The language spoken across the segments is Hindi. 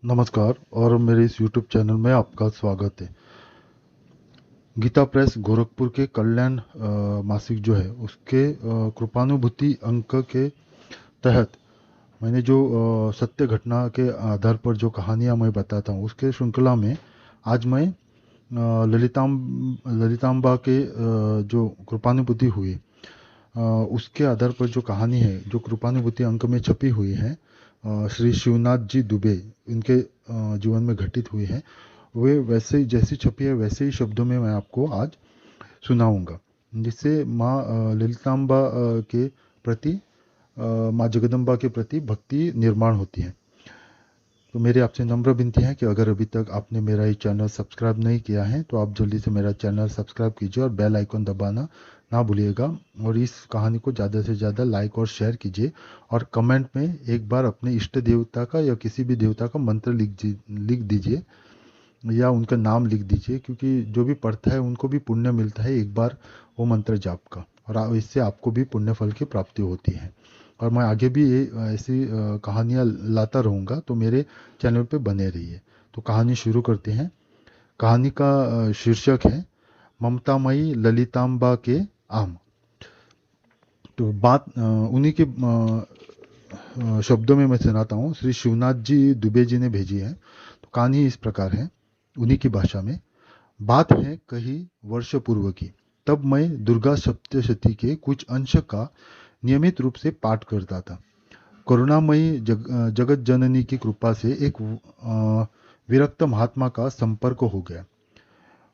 नमस्कार और मेरे इस YouTube चैनल में आपका स्वागत है। गीता प्रेस गोरखपुर के कल्याण मासिक जो है उसके कृपानुभूति अंक के तहत मैंने जो सत्य घटना के आधार पर जो कहानियाँ मैं बताता हूँ उसके श्रृंखला में आज मैं ललितांबा के जो कृपानुभूति हुई उसके आधार पर जो कहानी है जो कृपानुभूति अंक में छपी हुई है श्री शिवनाथ जी दुबे इनके जीवन में घटित हुई है। वे वैसे ही जैसी छपी है वैसे ही शब्दों में मैं आपको आज सुनाऊंगा, जिससे माँ ललितांबा के प्रति माँ जगदम्बा के प्रति भक्ति निर्माण होती है। तो मेरी आपसे नम्र विनती है कि अगर अभी तक आपने मेरा ये चैनल सब्सक्राइब नहीं किया है तो आप जल्दी से मेरा चैनल सब्सक्राइब कीजिए और बेल आइकन दबाना ना भूलिएगा। और इस कहानी को ज़्यादा से ज़्यादा लाइक और शेयर कीजिए और कमेंट में एक बार अपने इष्ट देवता का या किसी भी देवता का मंत्र लिख दीजिए या उनका नाम लिख दीजिए, क्योंकि जो भी पढ़ता है उनको भी पुण्य मिलता है एक बार वो मंत्र जाप का, और इससे आपको भी पुण्य फल की प्राप्ति होती है। और मैं आगे भी ये ऐसी कहानियाँ लाता रहूँगा, तो मेरे चैनल पे बने रहिए। तो कहानी शुरू करते हैं। कहानी का शीर्षक है ममतामयी ललितांबा के आम। तो बात उन्हीं के शब्दों में मैं सुनाता हूँ। श्री शिवनाथ जी दुबे जी ने भेजी है। तो कहानी इस प्रकार है, उन्हीं की भाषा में। बात है कहीं वर्ष पूर्व की। तब मैं दुर्गा सप्तशती के कुछ अंश का नियमित रूप से पाठ करता था। करुणामयी जगत जननी की कृपा से एक विरक्त महात्मा का संपर्क हो गया।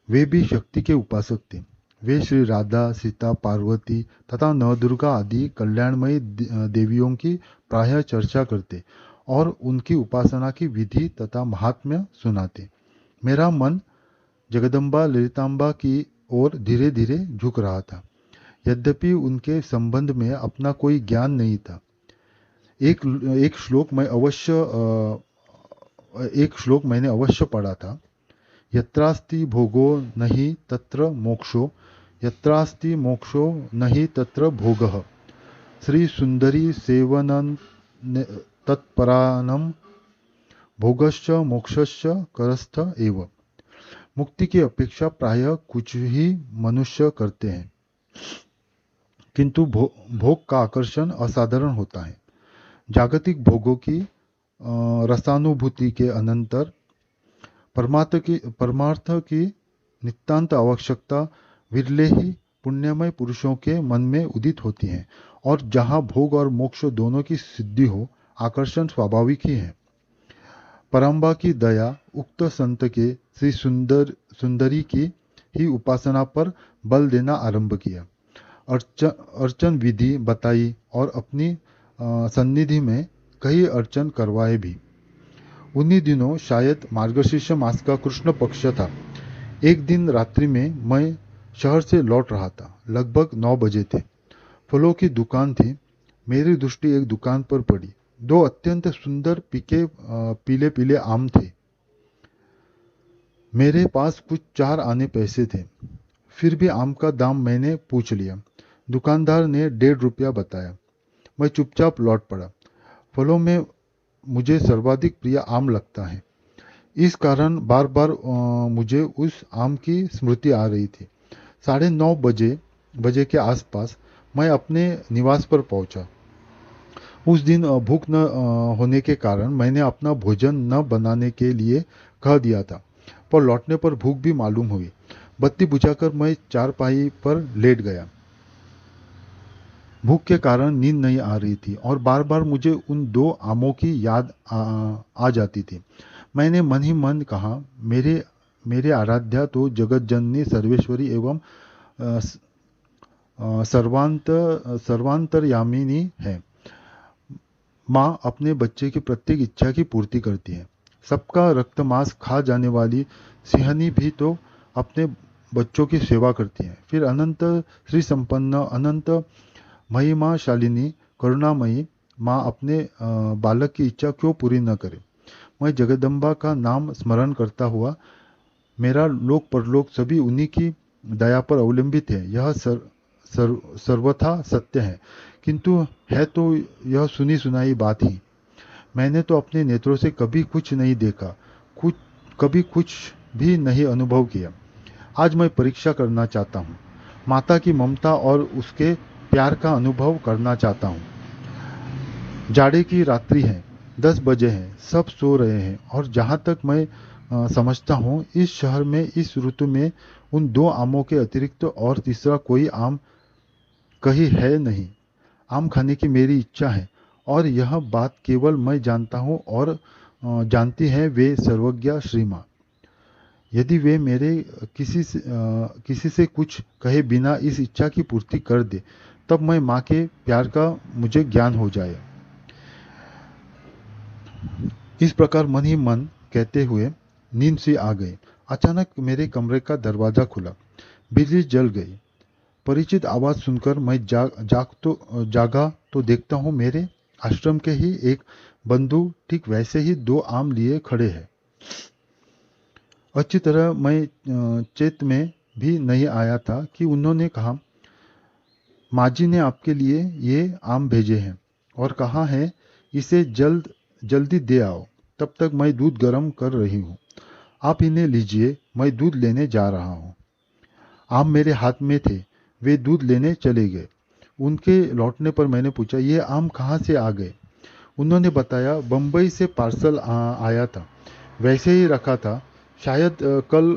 वे भी शक्ति के उपासक थे। वे श्री राधा, सीता, पार्वती तथा नवदुर्गा आदि कल्याणमयी देवियों की प्रायः चर्चा करते और उनकी उपासना की विधि तथा महात्म्य सुनाते। मेरा मन जगदम्बा ललितांबा की ओर धीरे धीरे झुक रहा था। यद्यपि उनके संबंध में अपना कोई ज्ञान नहीं था। एक एक श्लोक मैं अवश्य एक श्लोक मैंने अवश्य पढ़ा था। यत्रास्ति भोगो नहि तत्र मोक्षो, यत्रास्ति मोक्षो नहि तत्र भोगः। श्री सुंदरी सेवनं तत्परानम भोगश्च मोक्षश्च करस्थ एव। मुक्ति की अपेक्षा प्रायः कुछ ही मनुष्य करते हैं, किंतु भोग का आकर्षण असाधारण होता है। जागतिक भोगों की रसानुभूति के अनंतर परमार्थ की नितांत आवश्यकता विरले ही पुण्यमय पुरुषों के मन में उदित होती है, और जहाँ भोग और मोक्ष दोनों की सिद्धि हो, आकर्षण स्वाभाविक ही है। परम्बा की दया उक्त संत के श्री सुंदरी की ही उपासना पर बल देना आरंभ किया। अर्चन विधि बताई और अपनी सन्निधि में कई अर्चन करवाए भी। उन्हीं दिनों शायद मार्गशीर्ष मास का कृष्ण पक्ष था। एक दिन रात्रि में मैं शहर से लौट रहा था। लगभग 9 बजे थे। फलों की दुकान थी। मेरी दृष्टि एक दुकान पर पड़ी। दो अत्यंत सुंदर पीले पीले आम थे। मेरे पास कुछ 4 आने पैसे थे। फिर भी आम का दाम मैंने पूछ लिया। दुकानदार ने 1.5 रुपया बताया। मैं चुपचाप लौट पड़ा। फलों में मुझे सर्वाधिक प्रिय आम लगता है। इस कारण बार बार मुझे उस आम की स्मृति आ रही थी। 9:30 बजे के आसपास मैं अपने निवास पर पहुंचा। उस दिन भूख न होने के कारण मैंने अपना भोजन न बनाने के लिए कह दिया था, पर लौटने पर भूख भी मालूम हुई। बत्ती बुझाकर मैं चारपाई पर लेट गया। भूख के कारण नींद नहीं आ रही थी और बार बार मुझे उन 2 आमों की याद आ जाती थी। मैंने मन ही मन कहा, मेरे मेरे आराध्या तो जगत जननी सर्वेश्वरी एवं सर्वांत सर्वांतरयामिनी है। माँ अपने बच्चे की प्रत्येक इच्छा की पूर्ति करती है। सबका रक्त मांस खा जाने वाली सिंहनी भी तो अपने बच्चों की सेवा करती है। फिर अनंत श्री संपन्न अनंत महिमा शालिनी करुणामयी माँ अपने बालक की इच्छा क्यों पूरी न करे। मैं जगदम्बा का नाम स्मरण करता हुआ, मेरा लोक परलोक सभी उन्हीं की दया पर अवलंबित है, यह सर्वथा सत्य है, किंतु है तो यह सुनी सुनाई बात ही। मैंने तो अपने नेत्रों से कभी कुछ नहीं देखा, कुछ कभी कुछ भी नहीं अनुभव किया। आज मैं परीक्षा करना चाहता हूँ, माता की ममता और उसके प्यार का अनुभव करना चाहता हूँ। जाड़े की रात्रि है, 10 बजे हैं, सब सो रहे हैं और जहाँ तक मैं समझता हूँ इस शहर में इस ऋतु में उन 2 आमों के अतिरिक्त और तीसरा कोई आम कहीं है नहीं। आम खाने की मेरी इच्छा है और यह बात केवल मैं जानता हूँ और जानती हैं वे सर्वज्ञा श्री माँ। यदि वे मेरे किसी से कुछ कहे बिना इस इच्छा की पूर्ति कर दे, तब मैं माँ के प्यार का मुझे ज्ञान हो जाए। इस प्रकार मन ही मन कहते हुए नींद से आ गई। अचानक मेरे कमरे का दरवाजा खुला, बिजली जल गई। परिचित आवाज सुनकर मैं जागा तो देखता हूँ मेरे आश्रम के ही एक बंधु ठीक वैसे ही 2 आम लिए खड़े हैं। अच्छी तरह मैं चेत में भी नहीं आया था कि उन्होंने कहा, माँ जी ने आपके लिए ये आम भेजे हैं और कहा है इसे जल्दी दे आओ। तब तक मैं दूध गर्म कर रही हूँ, आप इन्हें लीजिए, मैं दूध लेने जा रहा हूँ। आम मेरे हाथ में थे, वे दूध लेने चले गए। उनके लौटने पर मैंने पूछा, ये आम कहाँ से आ गए? उन्होंने बताया, बम्बई से पार्सल आया था, वैसे ही रखा था, शायद कल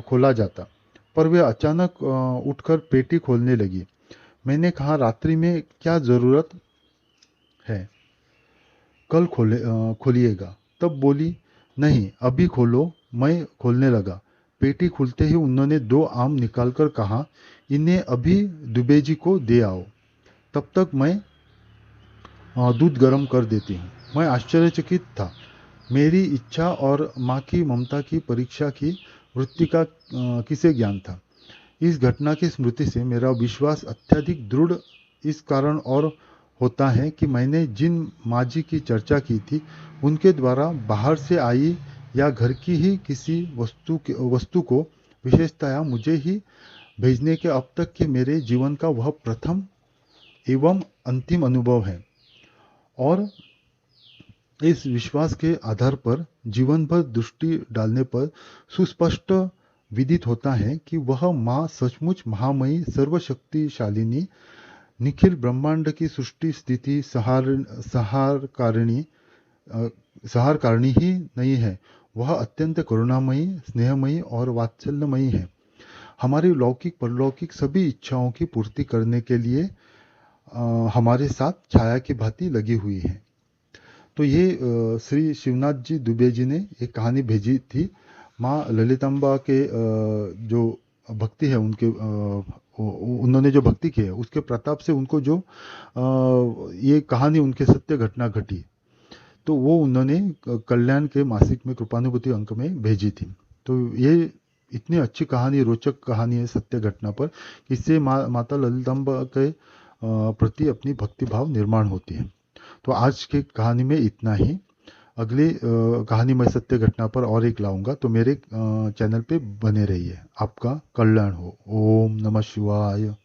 खोला जाता। पर वे अचानक उठकर पेटी खोलने लगी। मैंने कहा, रात्रि में क्या ज़रूरत है, कल खोलिएगा। तब बोली, नहीं अभी खोलो। मैं खोलने लगा। पेटी खुलते ही उन्होंने 2 आम निकालकर कहा, इन्हें अभी दुबे जी को दे आओ, तब तक मैं दूध गर्म कर देती हूँ। मैं आश्चर्यचकित था। मेरी इच्छा और माँ की ममता की परीक्षा की वृत्ति का किसे ज्ञान था। इस घटना की स्मृति से मेरा विश्वास अत्यधिक दृढ़ इस कारण और होता है कि मैंने जिन माँ जी की चर्चा की थी, उनके द्वारा बाहर से आई या घर की ही किसी वस्तु को विशेषतया मुझे ही भेजने के अब तक के मेरे जीवन का वह प्रथम एवं अंतिम अनुभव है। और इस विश्वास के आधार पर जीवन भर दृष्टि डालने पर सुस्पष्ट विदित होता है कि वह माँ सचमुच महामयी सर्वशक्तिशालिनी निखिल ब्रह्मांड की सृष्टि स्थिति सहारकारिणी सहारकारिणी ही नहीं है, वह अत्यंत करुणामयी, स्नेहमयी और वात्सल्यमयी है। हमारी लौकिक परलौकिक सभी इच्छाओं की पूर्ति करने के लिए हमारे साथ छाया की भांति लगी हुई है। तो ये श्री शिवनाथ जी दुबे जी ने एक कहानी भेजी थी। माँ ललितांबा के जो भक्ति है उनके उन्होंने जो भक्ति की है उसके प्रताप से उनको जो ये कहानी उनके सत्य घटना घटी, तो वो उन्होंने कल्याण के मासिक में कृपानुभूति अंक में भेजी थी। तो ये इतनी अच्छी कहानी, रोचक कहानी है सत्य घटना पर, इससे माता ललितांबा के प्रति अपनी भक्ति भाव निर्माण होती है। तो आज की कहानी में इतना ही। अगली कहानी मैं सत्य घटना पर और एक लाऊंगा, तो मेरे चैनल पे बने रहिए। आपका कल्याण हो। ओम नमः शिवाय।